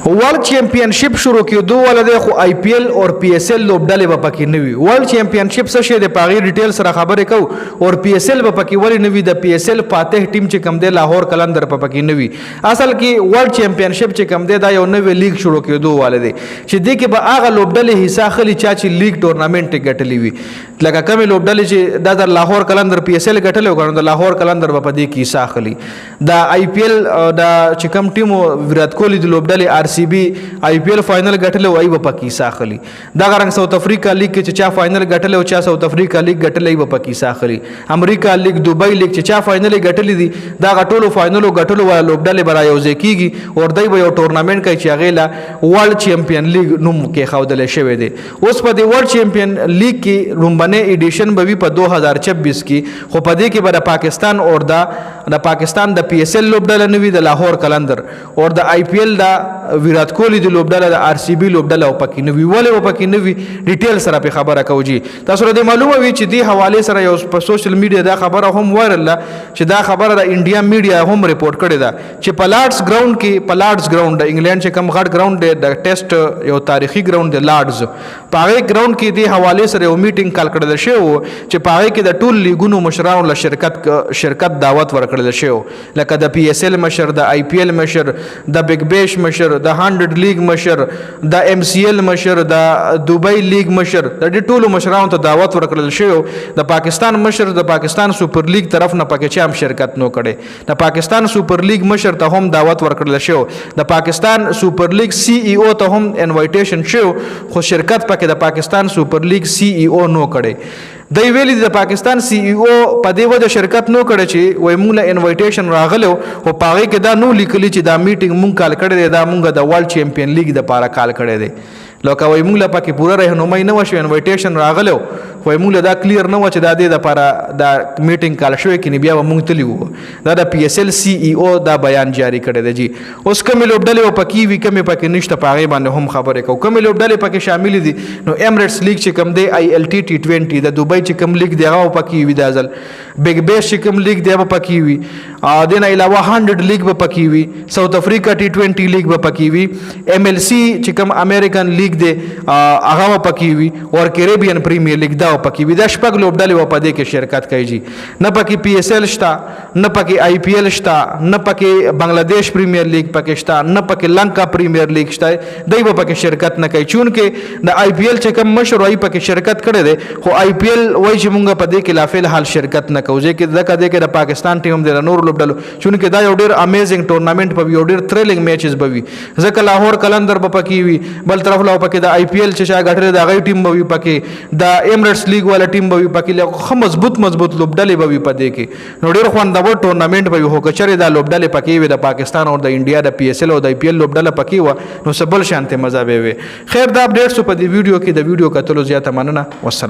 ورلد چیمپئنشپ شروع کېدو ولده خو آی پی ایل او پی ایس ایل لوبډلې به پکې نه وي. ورلد چیمپئنشپ څه شی د پاغي ډیټیل سره خبرې کو او پی ایس ایل به پکې ولې نه وي. د پی ایس ایل فاتح ټیم چې کم دی لاهور قلندر په پکې نه وي. اصل کې ورلد چیمپئنشپ چې کم دی دا یو نوې لیگ شروع کېدو ولده چې دې کې به هغه لوبډلې حصہ خلی چې لیگ ټورنامنت ګټلې وي. لکه کومې لوبډلې چې د لاهور قلندر پی ایس ایل ګټلې وګڼو د لاهور قلندر په دې کې حصہ خلی. د آی پی ایل د چې کم ټیم ویرات کوهلی د لوبډلې آر سی بی آی پی ایل فائنل ګټلې وای په پاکستان ساخلی. دا غرنګ ساوث افریقا لیگ کې چې چا فائنل ګټلې او چا ساوث افریقا لیگ ګټلې په پاکستان ساخلی. امریکا لیگ دوبۍ لیگ چې چا فائنل ګټلې دي دا غټولو فائنلو ګټلو ولا لوبډلې برا یو ځکیږي او دای به یو ټورنامنت کوي چې هغه لا ورلد چیمپئن لیگ نوم کې خودل شوی دی. اوس په دې ورلد چیمپئن لیگ کې رومبنه ایډیشن به په 2026 کې خو په دې کې به د پاکستان او د پاکستان د پی ایس ایل لوبډله نوي د لاهور قلندر او د آی پی ایل د ویرات کوهلی د لوبډله د آر سی بی لوبډله او پکې نوي ولې او پکې نوي ډیټیل سره په خبره کوي. تاسو ته معلومه وي چې دی حواله سره یو په سوشل میډیا دا خبره هم وایرل چې دا خبره د انډیا میډیا هم ریپورت کړې ده چې پلاټس ګراوند کې پلاټس ګراوند د انګلند چې کم غټ ګراوند دی د ټیسټ یو تاریخي ګراوند دی لاډز په هغه ګراوند کې دی حواله سره یو میټینګ کال کړل شو چې په هغه کې د ټول لیګونو مشرانو له شرکت دعوت ورکړل شو لکه د پی ایس ایل مشر د آی پی ایل مشر د بیگ بیش مشر د 100 لیگ مشر د ایم سی ایل مشر د دوبۍ لیگ مشر د دې ټولو مشرانو ته دعوت ورکړل شو. د پاکستان مشر د پاکستان سپر لیگ طرف نه پکې چا هم شرکت نو کړي. د پاکستان سپر لیگ مشر ته هم دعوت ورکړل شو. د پاکستان سپر لیگ سی ای او ته هم انوایټیشن شو خو شرکت پکې د پاکستان سپر لیگ سی ای او نو کړي. دی ویلي د پاکستان سی ای او په دې وجه شرکت نو کړي چې وای مونږ له انوایټیشن راغلو او پاغه کې دا نو لیکلي چې دا میټینګ مونږ کال کړی دی دا مونږ د ورلد چیمپئن لیگ د پاره کال کړی دی. لکه وای مونږ له پکې پوره رهنمایي نه وشو انوایټیشن راغلو وای مونږ له دا کلیر نه و چې دا د لپاره دا میټینګ کال شوی کې بیا مونږ تلی وو دا د پی ایس ایل سی ای او دا بیان جاری کړی دی. اوس کوم لوبډلې او پکې وی کوم پکې نشته پاغه باندې هم خبره کو. کوم لوبډلې پکې شامل دي نو ایمریټس لیگ چې کوم دی آی ایل ټی ټي 20 د دوبۍ چې کوم لیگ دی هغه پکې وی د ازل بیگ بیش چې کوم لیگ دی هغه پکې وی د نه علاوه 100 لیگ به پکې وی ساوث افریقا ټي 20 لیگ به پکې وی ایم ایل سی چې کوم امریکن لیگ دی هغه پکې وی او کریبین پریمیر لیگ دا پکې وی. دا شپږ لوبډلې په دې کې شرکت کوي. نه پکې پی ایس ایل شته نه پکې آی پی ایل شته نه پکې بنگلاديش پریمیر لیگ پکې شته نه پکې لنکا پریمیر لیگ شته. دوی به پکې شرکت نه کوي چونکه د آی پی ایل چې کوم مشر وای پکې شرکت کړي دي خو آی پی ایل وای چې مونږ په دې کې لافل حال شرکت نه کوو چې دغه دغه د پاکستان ټیم د نور لوبډلو چونکه دا یو ډیر امیزنګ ټورنامنت په یو ډیر تھرلینګ میچز بوي. ځکه لاهور قلندر په پکې وي بل طرف لا پکې د آی پی ایل چې شا غټره د غي ټیم بوي پکې د ایمریټس لیگ والا ټیم بوي پکې له مضبوط لوبډلې بوي پدې کې نو ډیر خوندور ټورنامنت بوي هو کچره د لوبډلې پکې وي د پاکستان او د انډیا د پی ایس ایل او د آی پی ایل لوبډله پکې و نو سبل شانته مزه به وي. خیر دا اپډیټس په دې ویډیو کې د ویډیو کتلو زیاته مننه. والسلام.